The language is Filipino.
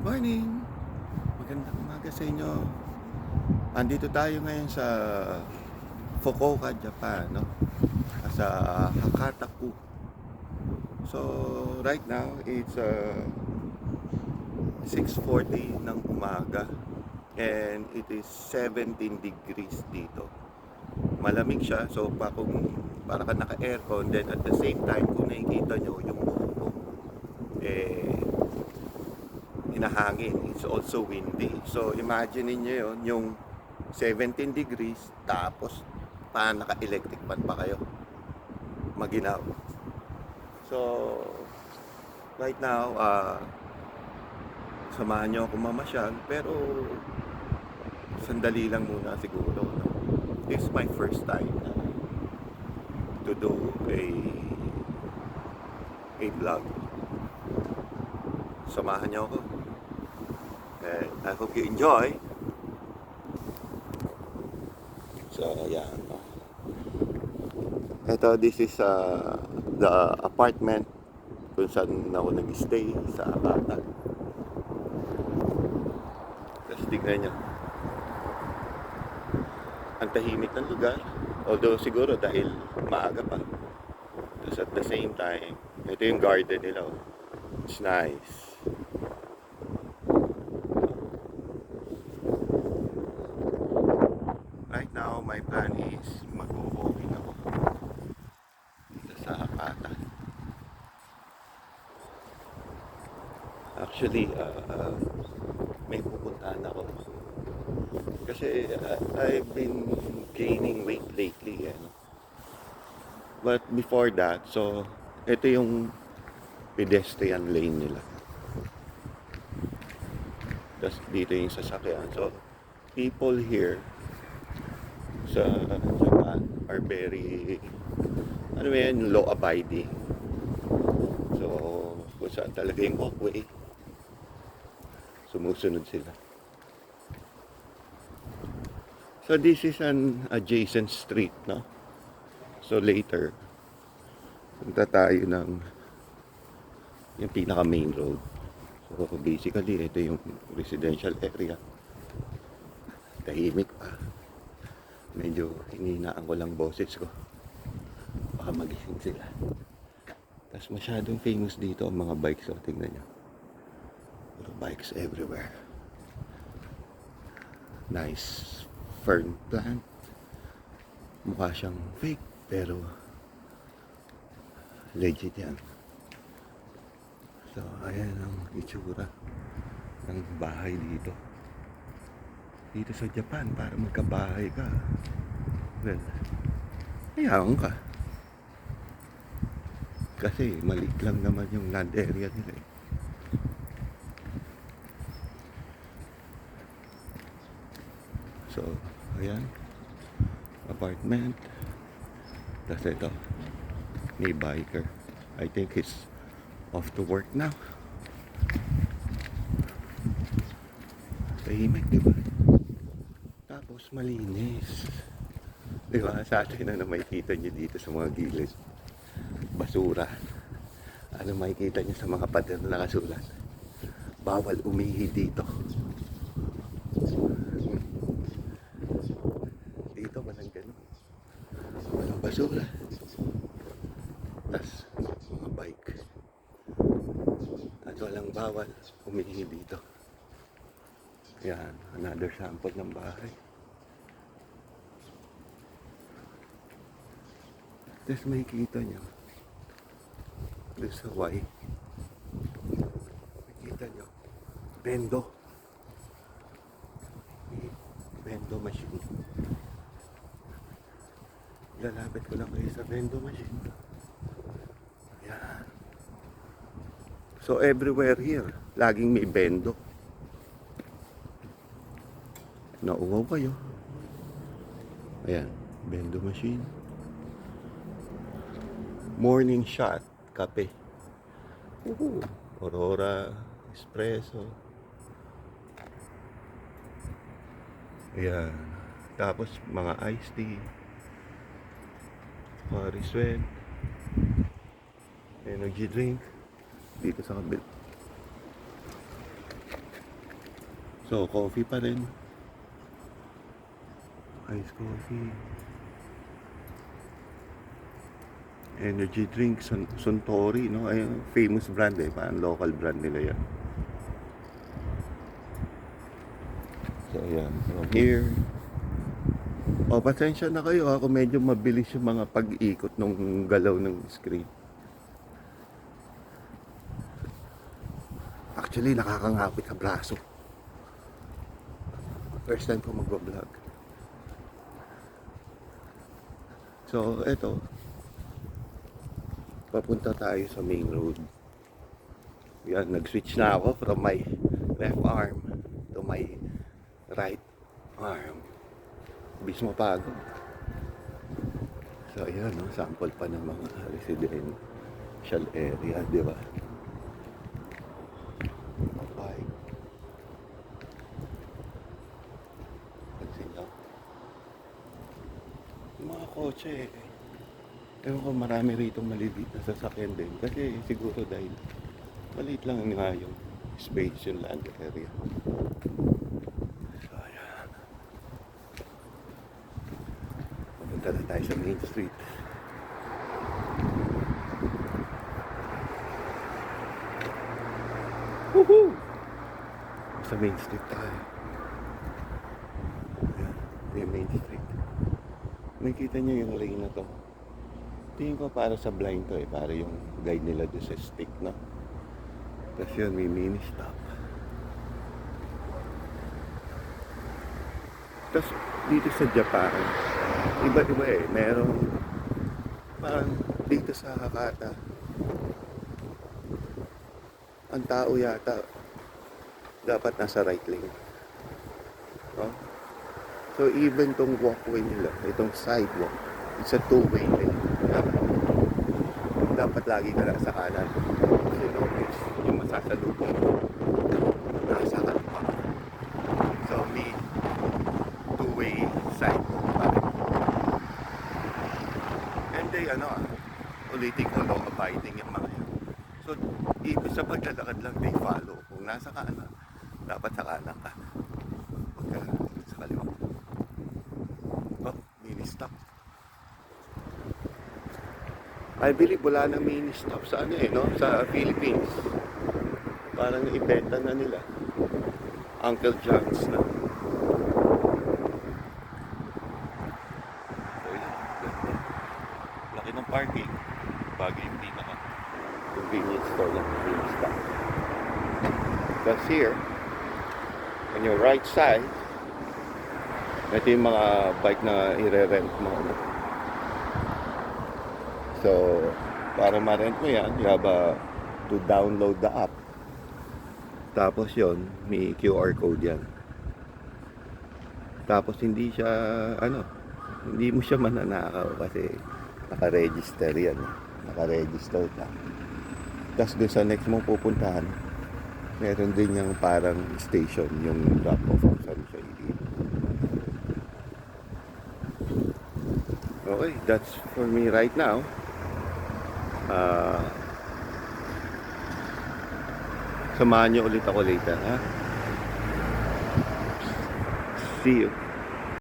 Morning! Magandang umaga sa inyo. Andito tayo ngayon sa Fukuoka, Japan, no? Sa Hakataku. So, right now, it's 6:40 ng umaga and it is 17 degrees dito. Malamig siya, so para ka naka-aircon, then at the same time, kung nakikita nyo yung buko, hinahangin. It's also windy. So, imagine niyo yun, yung 17 degrees, tapos naka-electric fan pa kayo. Maginaw. So, right now, samahan nyo ako mamasyal, pero sandali lang muna siguro. No? This is my first time to do a vlog. Samahan nyo ako. And I hope you enjoy. So, yan. Ito, this is the apartment kung saan ako nag-stay sa Akata. Tapos tignan nyo. Ang tahimik ng lugar. Although siguro dahil maaga pa. Tapos at the same time, ito yung garden nila. It's nice. Right now, my plan is mag-walking ako dito sa Hakata. Actually, may pupuntahan ako. Kasi I've been gaining weight lately. But before that, so ito yung pedestrian lane nila. Tapos dito yung sasakyan. So, people here sa Japan are very, law-abiding. So, kung saan talaga yung walkway, sumusunod sila. So, this is an adjacent street, no? So, later, punta tayo ng yung pinaka main road. So, basically, ito yung residential area. Tahimik pa. Medyo hininaan ko lang boses ko. Baka magising sila. Tapos masyadong famous dito ang mga bikes. So, tingnan nyo. Puro bikes everywhere. Nice fern plant. Mukha siyang fake, pero legit yan. So, ayan ang itsura ng bahay dito. Dito sa Japan, para magkabahay ka, well, hayaan ka. Kasi maliit lang naman yung land area nila eh. So, ayan. Apartment. Tapos ito, may biker. I think he's off to work now. Tahimik, diba? Tapos malinis. Diba? Sa atin na makikita nyo dito sa mga gilid. Basura. Ano makikita nyo sa mga pader na nakasulat? Bawal umihi dito. Dito walang ganun. Walang basura. Tas mga bike. At walang bawal umihi dito. Yan, another sample ng bahay. Tapos makikita nyo doon sa Y, makikita nyo bendo machine. Lalapit ko lang kayo sa bendo machine. Yan. So everywhere here laging may bendo. Nauwaw kayo. Ayan, bendo machine. Morning shot, kape. Aurora, espresso. Ayan. Tapos mga iced tea. Mariswet. Energy drink. Dito sa kabit. So, coffee pa rin. Iced coffee. Energy drinks, Suntory, no? Ay, famous brand eh. Parang local brand nila yan. So, ayan. From here. O, pasensya na kayo ha, kung medyo mabilis yung mga pag-ikot ng galaw ng screen. Actually, nakakangapit sa braso. First time ko mag-vlog. So, eto. Papunta tayo sa main road. Yan, nag-switch na ako from my left arm to my right arm. Bis mapagod. So, ayan, no? Sample pa ng mga residential area, di ba? Bye. Pansin lang. Yung mga kotse, ewan ko, marami rito maliliit na sasakyan din. Kasi siguro dahil maliit lang nga yung space, yung land area. So, ayan. Pupunta na tayo sa main street. Woohoo! Sa main street tayo. Ayan, yung main street. Nakikita niyo yung lane na to. Tingin ko para sa blind to eh. Para yung guide nila doon sa stick, no? Tapos yun, may mini stop. Tapos dito sa Japan, iba-iba eh. Merong parang dito sa Hakata, ang tao yata dapat nasa right lane. No? So even tong walkway nila, itong sidewalk, it's a two-way lane. Dapat lagi ka nasa kanan. Kasi notice, yung masasalubong mo, nasa kaliwa. So may two-way sidewalk pa rin. And they, ulitin ko, law-abiding yung mga yun. So, ibig sa paglalakad lang, they follow. Kung nasa kanan, dapat sa kanan ka. Huwag ka sa kaliwa. Oh, mini stop. I believe wala na mini stop sa no? Sa Philippines. Parang ibenta na nila. Uncle John's na. So, yun. Laki ng parking. Bagay yung pinaka convenience store ng mini stop. Because here, on your right side, ito yung mga bike na i-rent mo. So, para ma-rent mo yan, you have to download the app. Tapos yon, may QR code yan. Tapos hindi siya, hindi mo siya mananakaw kasi naka-register yan. Naka-register ka. Tapos doon sa next mong pupuntahan, meron din yung parang station, yung drop-off kung saan siya iiwan. Okay, that's for me right now. Samahan niyo ulit ako later, ha?